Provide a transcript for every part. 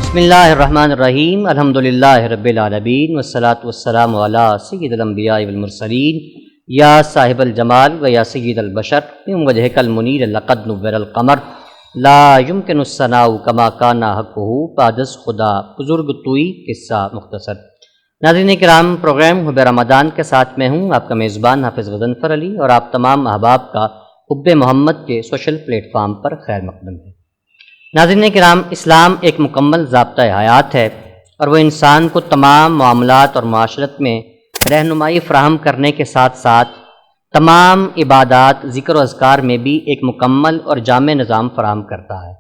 بسم اللہ الرحمن الرحیم الحمدللہ رب العالمین والصلاة والسلام علی سید الانبیاء والمرسلین یا صاحب الجمال و یا سید البشر من وجہک المنیر لقد نور القمر لا یمکن الثناء کما کان حقہ بعد از خدا بزرگ توئی قصہ مختصر۔ ناظرین کرام، پروگرام حب رمضان کے ساتھ میں ہوں آپ کا میزبان حافظ غضنفر علی، اور آپ تمام احباب کا حب محمد کے سوشل پلیٹ فارم پر خیر مقدم ہے۔ ناظرین کرام، اسلام ایک مکمل ضابطۂ حیات ہے، اور وہ انسان کو تمام معاملات اور معاشرت میں رہنمائی فراہم کرنے کے ساتھ ساتھ تمام عبادات، ذکر و اذکار میں بھی ایک مکمل اور جامع نظام فراہم کرتا ہے۔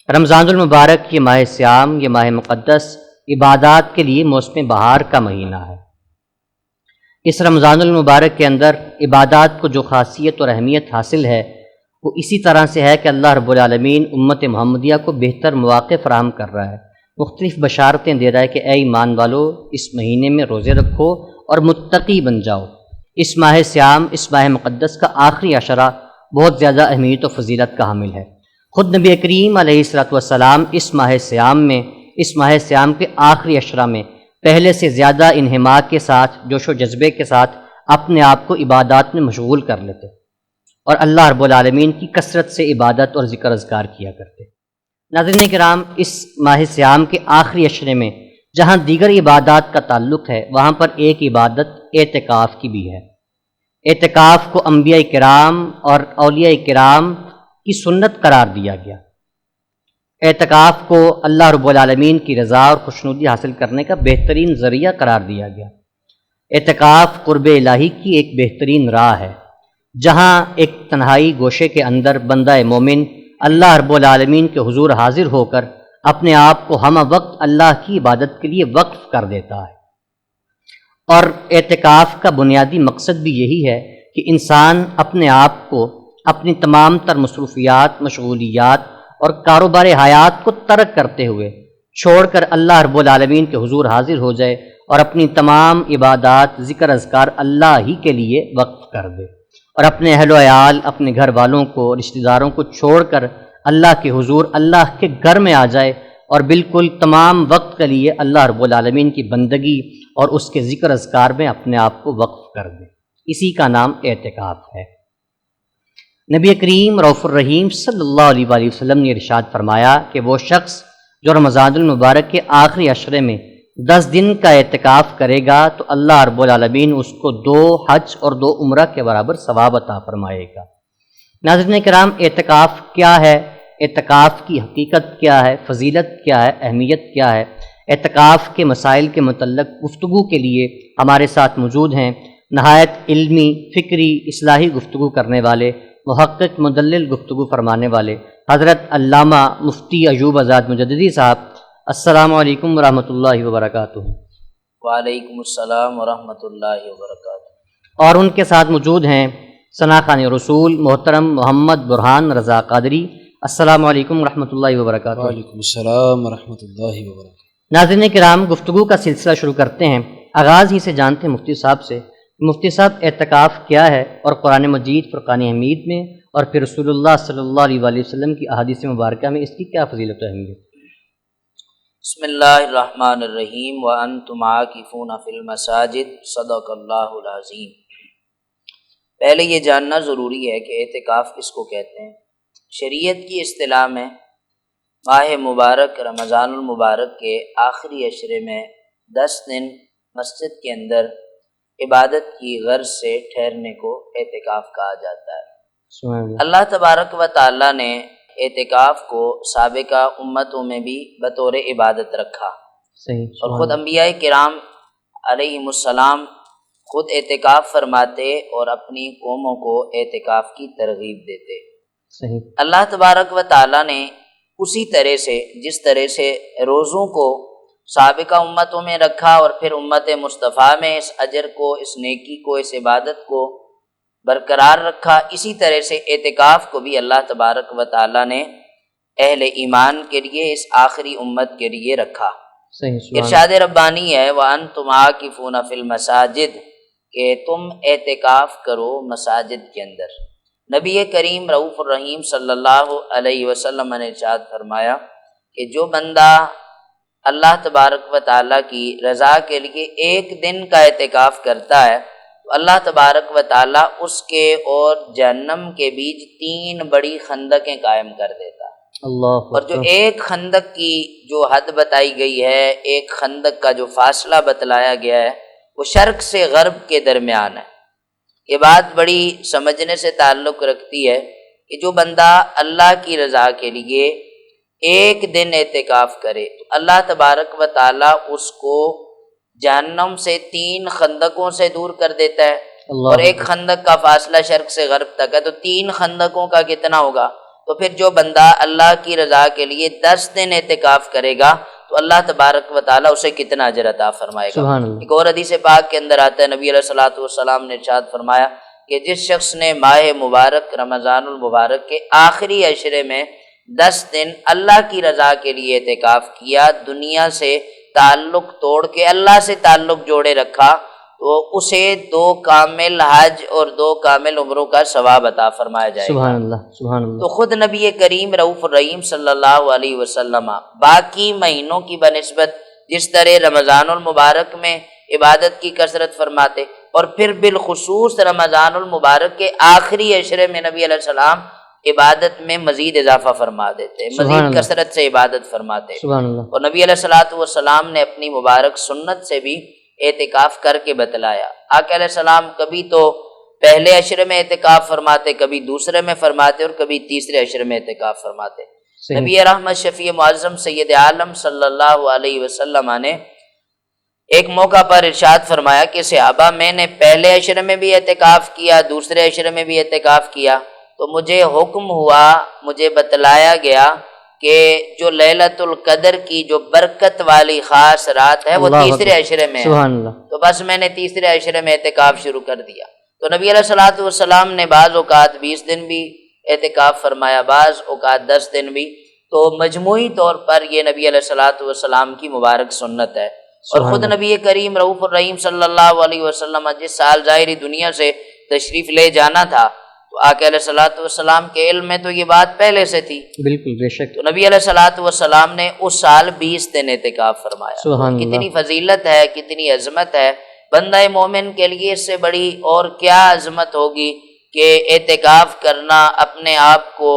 رمضان المبارک، یہ ماہ صیام، یہ ماہ مقدس عبادات کے لیے موسم بہار کا مہینہ ہے۔ اس رمضان المبارک کے اندر عبادات کو جو خاصیت اور اہمیت حاصل ہے، وہ اسی طرح سے ہے کہ اللہ رب العالمین امت محمدیہ کو بہتر مواقع فراہم کر رہا ہے، مختلف بشارتیں دے رہا ہے کہ اے ایمان والو، اس مہینے میں روزے رکھو اور متقی بن جاؤ۔ اس ماہ صیام، اس ماہ مقدس کا آخری عشرہ بہت زیادہ اہمیت و فضیلت کا حامل ہے۔ خود نبی کریم علیہ الصلوۃ والسلام اس ماہ صیام کے آخری عشرہ میں پہلے سے زیادہ انہماک کے ساتھ، جوش و جذبے کے ساتھ اپنے آپ کو عبادات میں مشغول کر لیتے اور اللہ رب العالمین کی کثرت سے عبادت اور ذکر اذکار کیا کرتے۔ ناظرین کرام، اس ماہ صیام کے آخری عشرے میں جہاں دیگر عبادات کا تعلق ہے، وہاں پر ایک عبادت اعتکاف کی بھی ہے۔ اعتکاف کو انبیاء کرام اور اولیاء کرام کی سنت قرار دیا گیا۔ اعتکاف کو اللہ رب العالمین کی رضا اور خوشنودی حاصل کرنے کا بہترین ذریعہ قرار دیا گیا۔ اعتکاف قرب الہی کی ایک بہترین راہ ہے، جہاں ایک تنہائی گوشے کے اندر بندہ مومن اللہ رب العالمین کے حضور حاضر ہو کر اپنے آپ کو ہمہ وقت اللہ کی عبادت کے لیے وقف کر دیتا ہے۔ اور اعتکاف کا بنیادی مقصد بھی یہی ہے کہ انسان اپنے آپ کو اپنی تمام تر مصروفیات، مشغولیات اور کاروبار حیات کو ترک کرتے ہوئے چھوڑ کر اللہ رب العالمین کے حضور حاضر ہو جائے اور اپنی تمام عبادات، ذکر اذکار اللہ ہی کے لیے وقف کر دے، اور اپنے اہل و عیال، اپنے گھر والوں کو، رشتہ داروں کو چھوڑ کر اللہ کے حضور، اللہ کے گھر میں آ جائے اور بالکل تمام وقت کے لیے اللہ رب العالمین کی بندگی اور اس کے ذکر اذکار میں اپنے آپ کو وقف کر دے۔ اسی کا نام اعتکاف ہے۔ نبی کریم رؤوف الرحیم صلی اللہ علیہ وآلہ وسلم نے ارشاد فرمایا کہ وہ شخص جو رمضان المبارک کے آخری عشرے میں 10 دن کا اعتکاف کرے گا تو اللہ رب العالمین اس کو 2 حج اور 2 عمرہ کے برابر ثواب عطا فرمائے گا۔ ناظرین کرام، اعتکاف کیا ہے؟ اعتکاف کی حقیقت کیا ہے؟ فضیلت کیا ہے؟ اہمیت کیا ہے؟ اعتکاف کے مسائل کے متعلق گفتگو کے لیے ہمارے ساتھ موجود ہیں نہایت علمی، فکری، اصلاحی گفتگو کرنے والے، محقق، مدلل گفتگو فرمانے والے حضرت علامہ مفتی ایوب آزاد مجددی صاحب۔ السلام علیکم ورحمۃ اللہ وبرکاتہ۔ وعلیکم السلام ورحمۃ اللہ وبرکاتہ۔ اور ان کے ساتھ موجود ہیں ثنا خان رسول محترم محمد برہان رضا قادری۔ السلام علیکم ورحمۃ اللہ وبرکاتہ۔ وعلیکم السلام ورحمۃ اللہ وبرکاتہ۔ ناظرین کرام، گفتگو کا سلسلہ شروع کرتے ہیں۔ آغاز ہی سے جانتے ہیں مفتی صاحب سے، مفتی صاحب اعتکاف کیا ہے، اور قرآن مجید فرقان حمید میں اور پھر رسول اللہ صلی اللہ علیہ وآلہ وسلم کی احادیث مبارکہ میں اس کی کیا فضیلت و اہمیت؟ بسم اللہ الرحمن الرحیم وانتم عاکفون فی المساجد، صدق اللہ العظیم۔ پہلے یہ جاننا ضروری ہے کہ اعتکاف کس کو کہتے ہیں۔ شریعت کی اصطلاح میں ماہ مبارک رمضان المبارک کے آخری عشرے میں 10 دن مسجد کے اندر عبادت کی غرض سے ٹھہرنے کو اعتکاف کہا جاتا ہے۔ اللہ تبارک و تعالیٰ نے اعتکاف کو سابقہ امتوں میں بھی بطور عبادت رکھا، اور خود انبیاء کرام علیہم السلام خود اعتکاف فرماتے اور اپنی قوموں کو اعتکاف کی ترغیب دیتے۔ اللہ تبارک و تعالیٰ نے اسی طرح سے، جس طرح سے روزوں کو سابقہ امتوں میں رکھا اور پھر امت مصطفیٰ میں اس اجر کو، اس نیکی کو، اس عبادت کو برقرار رکھا، اسی طرح سے اعتکاف کو بھی اللہ تبارک و تعالیٰ نے اہل ایمان کے لیے، اس آخری امت کے لیے رکھا۔ ارشاد ربانی ہے وَأَنْتُمْ عَاكِفُونَ فِي الْمَسَاجِدِ، کہ تم اعتکاف کرو مساجد کے اندر۔ نبی کریم رؤوف الرحیم صلی اللہ علیہ وسلم نے ارشاد فرمایا کہ جو بندہ اللہ تبارک و تعالیٰ کی رضا کے لیے ایک دن کا اعتکاف کرتا ہے تو اللہ تبارک و تعالیٰ اس کے اور جہنم کے بیچ 3 بڑی خندقیں قائم کر دیتا ہے۔ اللہ اور جو ایک خندق کی جو حد بتائی گئی ہے، ایک خندق کا جو فاصلہ بتلایا گیا ہے، وہ شرق سے غرب کے درمیان ہے۔ یہ بات بڑی سمجھنے سے تعلق رکھتی ہے کہ جو بندہ اللہ کی رضا کے لیے ایک دن اعتکاف کرے تو اللہ تبارک و تعالیٰ اس کو جہنم سے 3 خندقوں سے دور کر دیتا ہے، اور ایک خندق کا فاصلہ شرق سے غرب تک ہے، تو 3 خندقوں کا کتنا ہوگا؟ تو پھر جو بندہ اللہ کی رضا کے لیے 10 دن اعتکاف کرے گا تو اللہ تبارک و تعالیٰ اسے کتنا اجر عطا فرمائے گا۔ ایک اور حدیث پاک کے اندر آتا ہے، نبی علیہ الصلوۃ والسلام نے ارشاد فرمایا کہ جس شخص نے ماہ مبارک رمضان المبارک کے آخری عشرے میں 10 دن اللہ کی رضا کے لیے اعتکاف کیا، دنیا سے تعلق توڑ کے اللہ سے تعلق جوڑے رکھا، تو اسے 2 کامل حج اور 2 کامل عمروں کا ثواب عطا فرمایا جائے گا۔ سبحان اللہ، سبحان اللہ۔ تو خود نبی کریم رؤوف الرحیم صلی اللہ علیہ وسلم باقی مہینوں کی بنسبت جس طرح رمضان المبارک میں عبادت کی کثرت فرماتے، اور پھر بالخصوص رمضان المبارک کے آخری عشرے میں نبی علیہ السلام عبادت میں مزید اضافہ فرما دیتے، مزید کثرت سے عبادت فرماتے۔ سبحان اللہ۔ اور نبی علیہ الصلوۃ والسلام نے اپنی مبارک سنت سے بھی اعتکاف کر کے بتلایا۔ آقا علیہ السلام کبھی تو پہلے عشرے میں اعتکاف فرماتے، کبھی دوسرے میں فرماتے، اور کبھی تیسرے عشرے میں اعتکاف فرماتے۔ نبی رحمت شفیع معظم سید عالم صلی اللہ علیہ وسلم نے ایک موقع پر ارشاد فرمایا کہ صحابہ میں نے پہلے عشرے میں بھی اعتکاف کیا، دوسرے عشرے میں بھی اعتکاف کیا، تو مجھے حکم ہوا، مجھے بتلایا گیا کہ جو لیلۃ القدر کی جو برکت والی خاص رات ہے وہ تیسرے عشرے میں ہے، تو بس میں نے تیسرے عشرے میں اعتکاف شروع کر دیا۔ تو نبی علیہ الصلوۃ والسلام نے بعض اوقات 20 دن بھی اعتکاف فرمایا، بعض اوقات 10 دن بھی، تو مجموعی طور پر یہ نبی علیہ الصلوۃ والسلام کی مبارک سنت ہے۔ اور خود نبی کریم رؤوف الرحیم صلی اللہ علیہ وسلم جس سال ظاہری دنیا سے تشریف لے جانا تھا تو آقا علیہ الصلوۃ والسلام کے علم میں تو یہ بات پہلے سے تھی، بالکل بے شک۔ تو نبی علیہ الصلوۃ والسلام نے اس سال 20 دن اعتکاف فرمایا۔ کتنی فضیلت ہے، کتنی عظمت ہے، بندہ مومن کے لیے اس سے بڑی اور کیا عظمت ہوگی کہ اعتکاف کرنا، اپنے آپ کو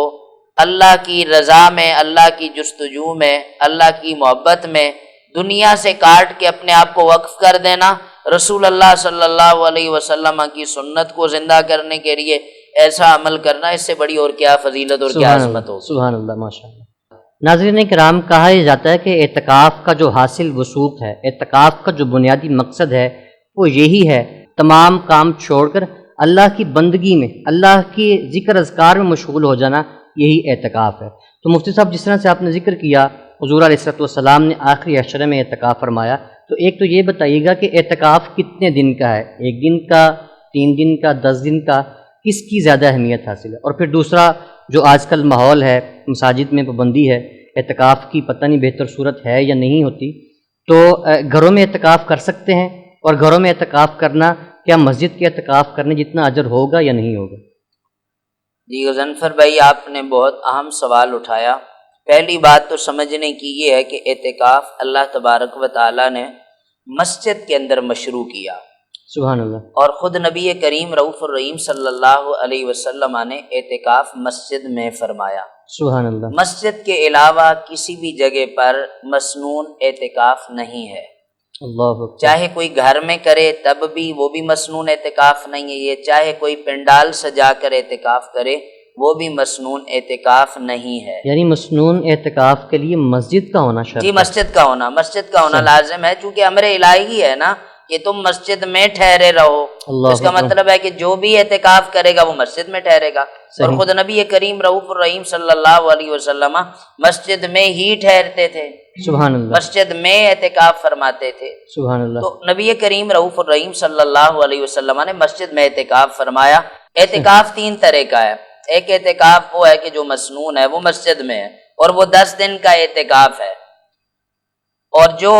اللہ کی رضا میں، اللہ کی جستجو میں، اللہ کی محبت میں دنیا سے کاٹ کے اپنے آپ کو وقف کر دینا، رسول اللہ صلی اللہ علیہ وسلم کی سنت کو زندہ کرنے کے لیے ایسا عمل کرنا، اس سے بڑی اور کیا فضیلت اور کیا عظمت ہوگی۔ سبحان اللہ، ماشاء اللہ۔ ناظرین کرام، کہا جاتا ہے کہ اعتکاف کا جو حاصل وثوق ہے، اعتکاف کا جو بنیادی مقصد ہے وہ یہی ہے، تمام کام چھوڑ کر اللہ کی بندگی میں، اللہ کی ذکر اذکار میں مشغول ہو جانا، یہی اعتکاف ہے۔ تو مفتی صاحب، جس طرح سے آپ نے ذکر کیا حضور علیہ السلام نے آخری عشرے میں اعتکاف فرمایا، تو ایک تو یہ بتائیے گا کہ اعتکاف کتنے دن کا ہے؟ 1 دن کا، 3 دن کا، 10 دن کا؟ کس کی زیادہ اہمیت حاصل ہے؟ اور پھر دوسرا، جو آج کل ماحول ہے، مساجد میں پابندی ہے اعتکاف کی، پتہ نہیں بہتر صورت ہے یا نہیں ہوتی، تو گھروں میں اعتکاف کر سکتے ہیں؟ اور گھروں میں اعتکاف کرنا کیا مسجد کے اعتکاف کرنے جتنا اجر ہوگا یا نہیں ہوگا؟ جی غضنفر بھائی، آپ نے بہت اہم سوال اٹھایا۔ پہلی بات تو سمجھنے کی یہ ہے کہ اعتکاف اللہ تبارک و تعالیٰ نے مسجد کے اندر مشروع کیا، سبحان اللہ۔ اور خود نبی کریم رؤوف الرحیم صلی اللہ علیہ وسلم نے اعتکاف مسجد میں فرمایا۔ سبحان اللہ۔ مسجد کے علاوہ کسی بھی جگہ پر مسنون اعتکاف نہیں ہے، اللہ اکبر۔ چاہے کوئی گھر میں کرے تب بھی وہ بھی مسنون اعتکاف نہیں ہے یہ، چاہے کوئی پنڈال سجا کر اعتکاف کرے وہ بھی مسنون اعتکاف نہیں ہے۔ یعنی مسنون اعتکاف کے لیے مسجد کا ہونا شرط جی، مسجد کا ہونا لازم ہے، چونکہ امر الہی ہے نا کہ تم مسجد میں ٹھہرے رہو، اس کا مطلب ہے کہ جو بھی اعتکاف کرے گا وہ مسجد میں ٹھہرے گا۔ اور خود نبی کریم رؤوف الرحیم صلی اللہ علیہ وسلم مسجد میں ہی ٹھہرتے تھے، سبحان اللہ، مسجد میں اعتکاف فرماتے تھے۔ سبحان اللہ۔ تو نبی کریم رؤوف الرحیم صلی اللہ علیہ وسلم نے مسجد میں اعتکاف فرمایا۔ اعتکاف 3 طرح کا ہے، ایک اعتکاف وہ ہے کہ جو مسنون ہے، وہ مسجد میں ہے، اور وہ 10 دن کا اعتکاف ہے۔ اور جو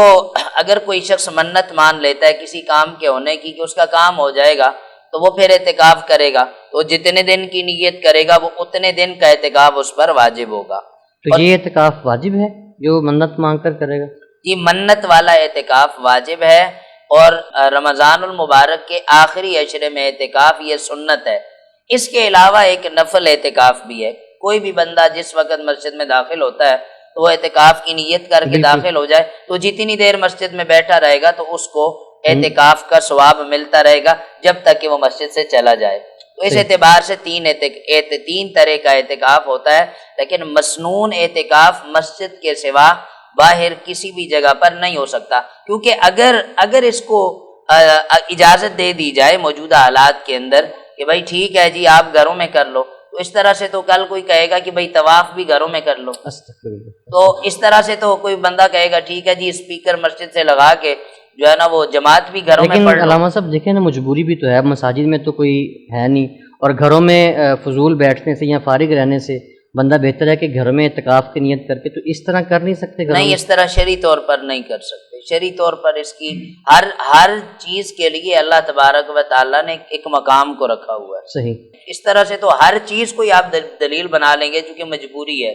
اگر کوئی شخص منت مان لیتا ہے کسی کام کے ہونے کی کہ اس کا کام ہو جائے گا تو وہ پھر اعتکاف کرے گا، تو جتنے دن کی نیت کرے گا وہ اتنے دن کا اعتکاف اس پر واجب ہوگا۔ تو یہ اعتکاف واجب ہے جو منت مانگ کر کرے گا؟ یہ منت والا اعتکاف واجب ہے، اور رمضان المبارک کے آخری عشرے میں اعتکاف یہ سنت ہے۔ اس کے علاوہ ایک نفل اعتکاف بھی ہے۔ کوئی بھی بندہ جس وقت مسجد میں داخل ہوتا ہے تو وہ اعتکاف کی نیت کر کے داخل ہو جائے تو جتنی دیر مسجد میں بیٹھا رہے گا تو اس کو اعتکاف کا ثواب ملتا رہے گا جب تک کہ وہ مسجد سے چلا جائے۔ تو اس اعتبار سے تین طرح کا اعتکاف ہوتا ہے، لیکن مسنون اعتکاف مسجد کے سوا باہر کسی بھی جگہ پر نہیں ہو سکتا، کیونکہ اگر اس کو اجازت دے دی جائے موجودہ حالات کے اندر کہ بھائی ٹھیک ہے جی آپ گھروں میں کر لو، تو اس طرح سے تو کل کوئی کہے گا کہ بھائی طواف بھی گھروں میں کر لو، تو اس طرح سے تو کوئی بندہ کہے گا ٹھیک ہے جی اسپیکر مسجد سے لگا کے جو ہے نا وہ جماعت بھی گھروں میں پڑھ لو۔ لیکن علامہ صاحب دیکھیں نا، مجبوری بھی تو ہے، اب مساجد میں تو کوئی ہے نہیں، اور گھروں میں فضول بیٹھنے سے یا فارغ رہنے سے بندہ بہتر ہے کہ گھر میں اعتکاف کی نیت کر کے، تو اس طرح کر نہیں سکتے؟ نہیں، اس طرح شرعی طور پر نہیں کر سکتے۔ شرعی طور پر اس کی ہر چیز کے لیے اللہ تبارک و تعالیٰ نے ایک مقام کو رکھا ہوا ہے۔ صحیح۔ اس طرح سے تو ہر چیز کو آپ دلیل بنا لیں گے چونکہ مجبوری ہے،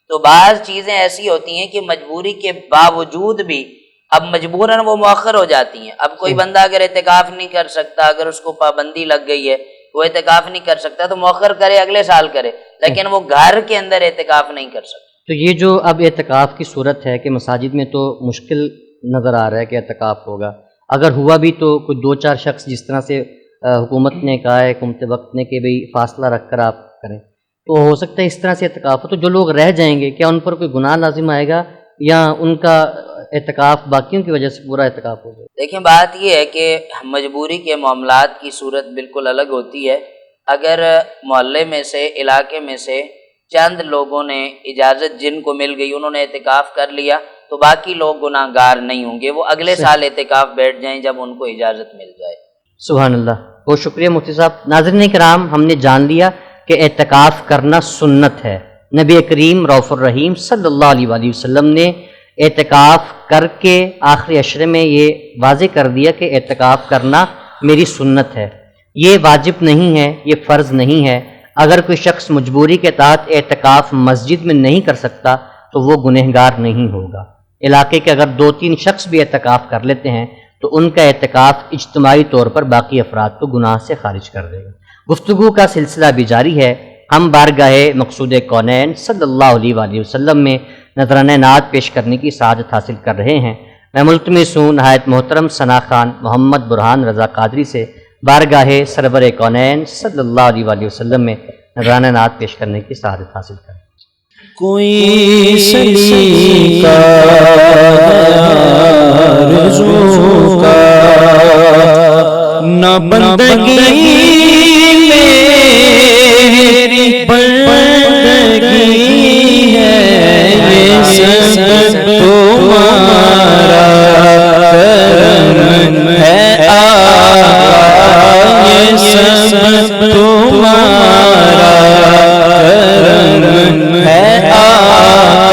تو بعض چیزیں ایسی ہوتی ہیں کہ مجبوری کے باوجود بھی اب مجبوراً وہ مؤخر ہو جاتی ہیں۔ اب کوئی بندہ اگر اعتکاف نہیں کر سکتا، اگر اس کو پابندی لگ گئی ہے وہ اعتکاف نہیں کر سکتا تو مؤخر کرے، اگلے سال کرے، لیکن وہ گھر کے اندر اعتکاف نہیں کر سکتا۔ تو یہ جو اب اعتکاف کی صورت ہے کہ مساجد میں تو مشکل نظر آ رہا ہے کہ اعتکاف ہوگا، اگر ہوا بھی تو کوئی 2-4 شخص جس طرح سے حکومت نے کہا ہے، حکومت وقت نے کہ بھئی فاصلہ رکھ کر آپ کریں، تو ہو سکتا ہے اس طرح سے اعتکاف ہو، تو جو لوگ رہ جائیں گے کیا ان پر کوئی گناہ لازم آئے گا یا ان کا اعتکاف باقیوں کی وجہ سے پورا اعتکاف ہو جائے؟ دیکھیں بات یہ ہے کہ مجبوری کے معاملات کی صورت بالکل الگ ہوتی ہے۔ اگر محلے میں سے، علاقے میں سے چند لوگوں نے اجازت جن کو مل گئی انہوں نے اعتکاف کر لیا تو باقی لوگ گناہ گار نہیں ہوں گے، وہ اگلے سال اعتکاف بیٹھ جائیں جب ان کو اجازت مل جائے۔ سبحان اللہ، بہت شکریہ مفتی صاحب۔ ناظرین کرام، ہم نے جان لیا کہ اعتکاف کرنا سنت ہے۔ نبی کریم رؤوف الرحیم صلی اللہ علیہ وآلہ وسلم نے اعتکاف کر کے آخری عشرے میں یہ واضح کر دیا کہ اعتکاف کرنا میری سنت ہے، یہ واجب نہیں ہے، یہ فرض نہیں ہے۔ اگر کوئی شخص مجبوری کے تحت اعتکاف مسجد میں نہیں کر سکتا تو وہ گنہگار نہیں ہوگا۔ علاقے کے اگر 2-3 شخص بھی اعتکاف کر لیتے ہیں تو ان کا اعتکاف اجتماعی طور پر باقی افراد کو گناہ سے خارج کر دے گا۔ گفتگو کا سلسلہ بھی جاری ہے۔ ہم بارگاہ مقصود کونین صلی اللہ علیہ وآلہ وسلم میں نذرانہ نعت پیش کرنے کی سعادت حاصل کر رہے ہیں۔ میں ملتمس ہوں نہایت محترم ثنا خان محمد برہان رضا قادری سے بارگاہ سرور کونین صلی اللہ علیہ وآلہ وسلم میں نذرانہ نعت پیش کرنے کی سعادت حاصل کریں۔ کوئی سلیقہ آرزو کا نہ بندگی میری بندگی ہے، یہ سب تمہارا کرم ہے آقا، یہ سب تمہارا کرم ہے آقا،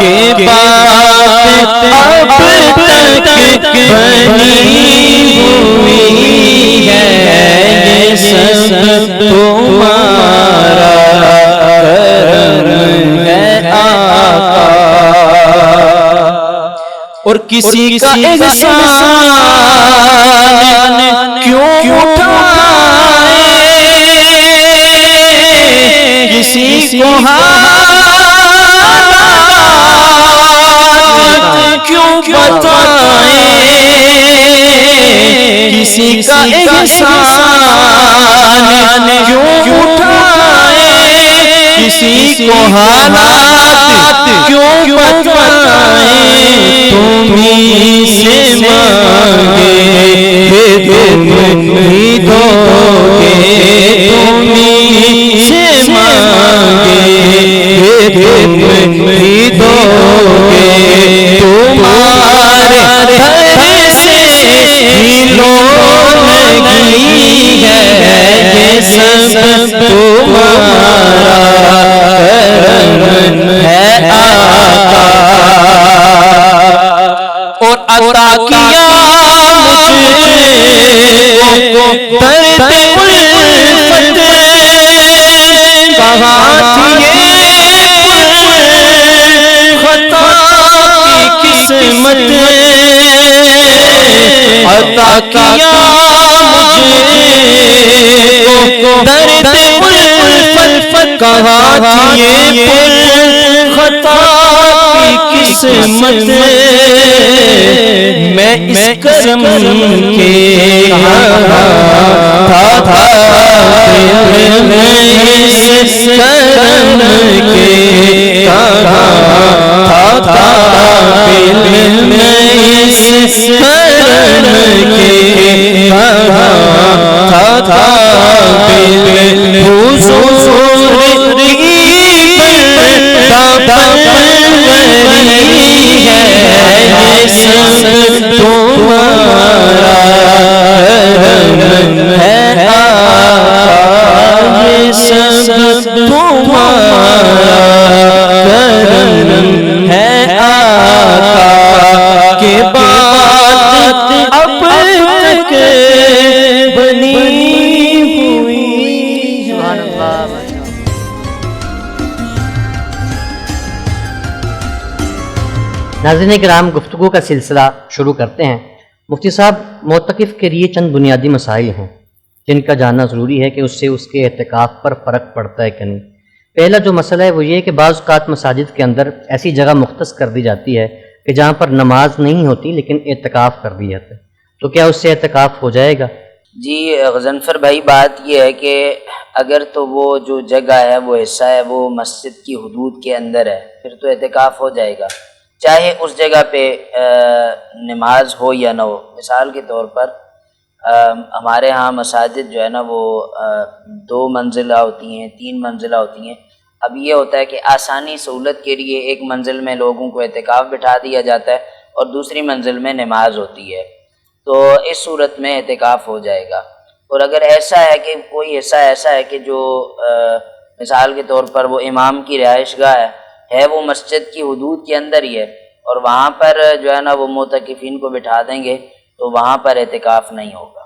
کہ بات اب تک بنی ہوئی ہے، یہ سب تمہارا کرم ہے آقا۔ اور کسی کا احسان کیوں اٹھائے، کسی کو کیوں بتائیں، کسی کا احسان کیوں اٹھائیں، کسی کو حالات کیوں بتائیں، تم ہی سے مانگے تم ہی دو گے، تم ہی سے مانگے تم ہی دو گے، تمہارے در سے ہی لونگی ہے، یہ سب تمہارا کرم ہے آقا۔ اور عطا کیا مجھ کو درد الفت، کہاں تھی یہ خطا کی عطا کیا مجھے کو درد الفت کہا یہ پر خطا کی قسمت میں اس قسم کے تھا دل میں اس کرم کے تھا دل میں اس کرم کے تھا دل حضور ناظرین کرام، گفتگو کا سلسلہ شروع کرتے ہیں۔ مفتی صاحب، معتکف کے لیے چند بنیادی مسائل ہیں جن کا جاننا ضروری ہے کہ اس سے اس کے اعتکاف پر فرق پڑتا ہے کہ نہیں۔ پہلا جو مسئلہ ہے وہ یہ ہے کہ بعض اوقات مساجد کے اندر ایسی جگہ مختص کر دی جاتی ہے کہ جہاں پر نماز نہیں ہوتی لیکن اعتکاف کر دیا جاتا ہے، تو کیا اس سے اعتکاف ہو جائے گا؟ جی غضنفر بھائی، بات یہ ہے کہ اگر تو وہ جو جگہ ہے، وہ حصہ ہے، وہ مسجد کی حدود کے اندر ہے، پھر تو اعتکاف ہو جائے گا، چاہے اس جگہ پہ نماز ہو یا نہ ہو۔ مثال کے طور پر ہمارے ہاں مساجد جو ہے نا وہ 2 منزلہ ہوتی ہیں، 3 منزلہ ہوتی ہیں۔ اب یہ ہوتا ہے کہ آسانی سہولت کے لیے ایک منزل میں لوگوں کو اعتکاف بٹھا دیا جاتا ہے اور دوسری منزل میں نماز ہوتی ہے، تو اس صورت میں اعتکاف ہو جائے گا۔ اور اگر ایسا ہے کہ کوئی حصہ ایسا ہے کہ جو مثال کے طور پر وہ امام کی رہائش گاہ ہے وہ مسجد کی حدود کے اندر ہی ہے اور وہاں پر جو ہے نا وہ معتکفین کو بٹھا دیں گے تو وہاں پر اعتکاف نہیں ہوگا۔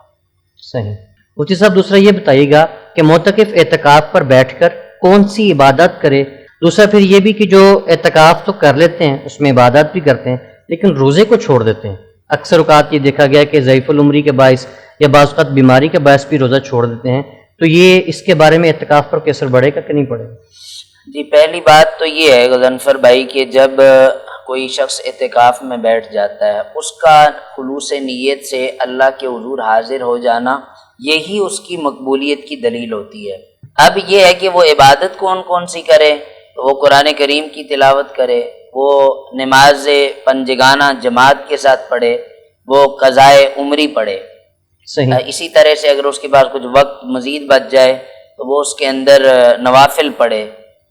صحیح۔ مفتی صاحب، دوسرا یہ بتائیے گا کہ معتکف اعتکاف پر بیٹھ کر کون سی عبادت کرے؟ دوسرا پھر یہ بھی کہ جو اعتکاف تو کر لیتے ہیں، اس میں عبادت بھی کرتے ہیں، لیکن روزے کو چھوڑ دیتے ہیں۔ اکثر اوقات یہ دیکھا گیا کہ ضعیف العمری کے باعث یا بعض اوقات بیماری کے باعث بھی روزہ چھوڑ دیتے ہیں، تو یہ اس کے بارے میں اعتکاف پر کیسر بڑھے گا کہ نہیں پڑے گا؟ جی، پہلی بات تو یہ ہے غضنفر بھائی کہ جب کوئی شخص اعتکاف میں بیٹھ جاتا ہے، اس کا خلوص نیت سے اللہ کے حضور حاضر ہو جانا، یہی اس کی مقبولیت کی دلیل ہوتی ہے۔ اب یہ ہے کہ وہ عبادت کون کون سی کرے، وہ قرآن کریم کی تلاوت کرے، وہ نماز پنجگانہ جماعت کے ساتھ پڑھے، وہ قضائے عمری پڑھے۔ صحیح۔ اسی طرح سے اگر اس کے پاس کچھ وقت مزید بچ جائے تو وہ اس کے اندر نوافل پڑھے،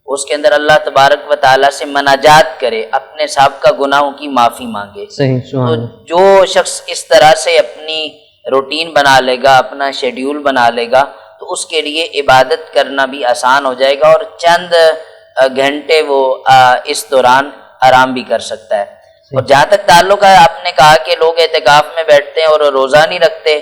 اس کے اندر اللہ تبارک و تعالیٰ سے مناجات کرے، اپنے سابقہ گناہوں کی معافی مانگے۔ صحیح، سبحان تو اللہ۔ جو شخص اس طرح سے اپنی روٹین بنا لے گا، اپنا شیڈیول بنا لے گا، تو اس کے لیے عبادت کرنا بھی آسان ہو جائے گا اور چند گھنٹے وہ اس دوران آرام بھی کر سکتا ہے۔ اور جہاں تک تعلق ہے، آپ نے کہا کہ لوگ اعتکاف میں بیٹھتے ہیں اور روزہ نہیں رکھتے،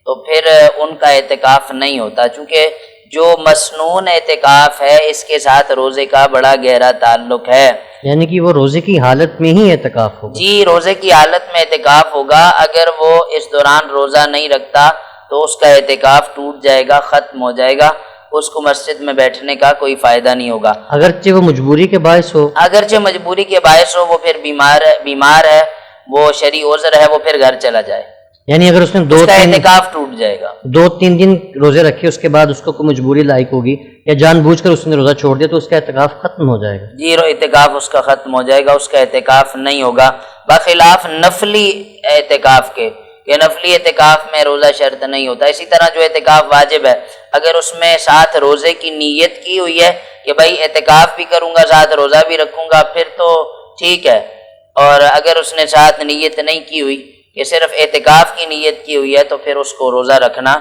تو پھر ان کا اعتکاف نہیں ہوتا، چونکہ جو مسنون اعتکاف ہے اس کے ساتھ روزے کا بڑا گہرا تعلق ہے۔ یعنی کہ وہ روزے کی حالت میں ہی اعتکاف ہوگا؟ جی، روزے کی حالت میں اعتکاف ہوگا۔ اگر وہ اس دوران روزہ نہیں رکھتا تو اس کا اعتکاف ٹوٹ جائے گا، ختم ہو جائے گا، اس کو مسجد میں بیٹھنے کا کوئی فائدہ نہیں ہوگا۔ اگرچہ وہ مجبوری کے باعث ہو؟ اگرچہ مجبوری کے باعث ہو، وہ پھر بیمار ہے، وہ شرعی عذر ہے، وہ پھر گھر چلا جائے، یعنی اگر اس نے اس کا اعتکاف ٹوٹ جائے گا۔ 2-3 دن روزے رکھے، اس کے بعد اس کو کوئی مجبوری لاحق ہوگی یا جان بوجھ کر اس نے روزہ چھوڑ دیا، تو اس کا اعتکاف ختم ہو جائے گا؟ جی، اعتکاف اس کا ختم ہو جائے گا، اس کا اعتکاف نہیں ہوگا، بخلاف نفلی اعتکاف کے، کہ نفلی اعتکاف میں روزہ شرط نہیں ہوتا۔ اسی طرح جو اعتکاف واجب ہے، اگر اس میں ساتھ روزے کی نیت کی ہوئی ہے کہ بھائی اعتکاف بھی کروں گا ساتھ روزہ بھی رکھوں گا، پھر تو ٹھیک ہے، اور اگر اس نے ساتھ نیت نہیں کی ہوئی کہ صرف اعتکاف کی نیت کی ہوئی ہے تو پھر اس کو روزہ رکھنا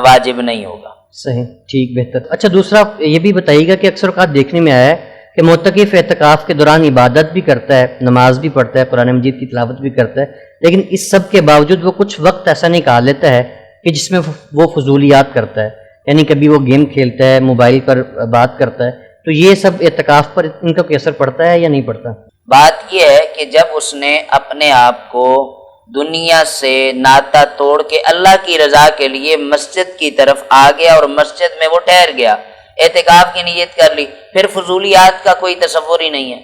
واجب نہیں ہوگا۔ صحیح، ٹھیک، بہتر۔ اچھا، دوسرا یہ بھی بتائیے گا کہ اکثر اوقات دیکھنے میں آیا ہے کہ معتکف اعتکاف کے دوران عبادت بھی کرتا ہے، نماز بھی پڑھتا ہے، قرآن مجید کی تلاوت بھی کرتا ہے، لیکن اس سب کے باوجود وہ کچھ وقت ایسا نکال لیتا ہے کہ جس میں وہ فضولیات کرتا ہے، یعنی کبھی وہ گیم کھیلتا ہے، موبائل پر بات کرتا ہے، تو یہ سب اعتکاف پر ان کا کوئی اثر پڑتا ہے یا نہیں پڑتا؟ بات یہ ہے کہ جب اس نے اپنے آپ کو دنیا سے ناتا توڑ کے اللہ کی رضا کے لیے مسجد کی طرف آ گیا اور مسجد میں وہ ٹھہر گیا، اعتکاف کی نیت کر لی، پھر فضولیات کا کوئی تصور ہی نہیں ہے،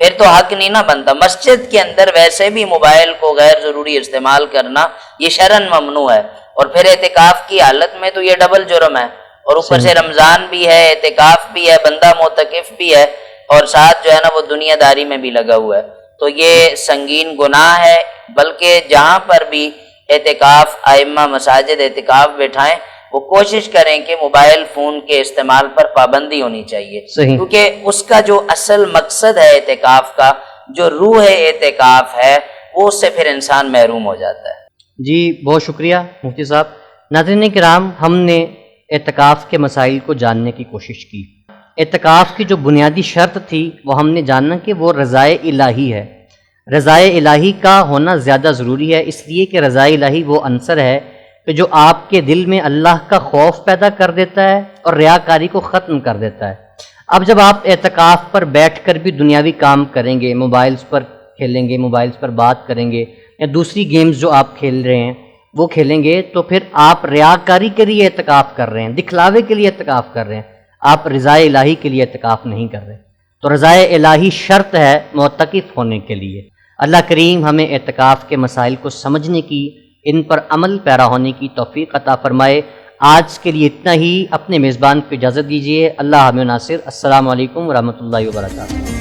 پھر تو حق نہیں نہ بنتا۔ مسجد کے اندر ویسے بھی موبائل کو غیر ضروری استعمال کرنا یہ شرعاً ممنوع ہے، اور پھر اعتکاف کی حالت میں تو یہ ڈبل جرم ہے، اور اوپر سے رمضان بھی ہے، اعتکاف بھی ہے، بندہ معتکف بھی ہے، اور ساتھ جو ہے نا وہ دنیا داری میں بھی لگا ہوا ہے، تو یہ سنگین گناہ ہے۔ بلکہ جہاں پر بھی اعتکاف ائمہ مساجد اعتکاف بٹھائیں وہ کوشش کریں کہ موبائل فون کے استعمال پر پابندی ہونی چاہیے، صحیح، کیونکہ اس کا جو اصل مقصد ہے اعتکاف کا، جو روح اعتکاف ہے، وہ اس سے پھر انسان محروم ہو جاتا ہے۔ جی بہت شکریہ مفتی صاحب۔ ناظرین کرام، ہم نے اعتکاف کے مسائل کو جاننے کی کوشش کی۔ اعتکاف کی جو بنیادی شرط تھی وہ ہم نے جانا کہ وہ رضائے الہی ہے۔ رضائے الہی کا ہونا زیادہ ضروری ہے، اس لیے کہ رضائے الہی وہ عنصر ہے کہ جو آپ کے دل میں اللہ کا خوف پیدا کر دیتا ہے اور ریاکاری کو ختم کر دیتا ہے۔ اب جب آپ اعتکاف پر بیٹھ کر بھی دنیاوی کام کریں گے، موبائلز پر کھیلیں گے، موبائلز پر بات کریں گے، یا دوسری گیمز جو آپ کھیل رہے ہیں وہ کھیلیں گے، تو پھر آپ ریاکاری کے لیے اعتکاف کر رہے ہیں، دکھلاوے کے لیے اعتکاف کر رہے ہیں، آپ رضائے الہی کے لیے اعتکاف نہیں کر رہے۔ تو رضائے الہی شرط ہے معتکف ہونے کے لیے۔ اللہ کریم ہمیں اعتکاف کے مسائل کو سمجھنے کی، ان پر عمل پیرا ہونے کی توفیق عطا فرمائے۔ آج کے لیے اتنا ہی، اپنے میزبان کو اجازت دیجیے۔ اللہ حامد ناصر، السلام علیکم ورحمۃ اللہ وبرکاتہ۔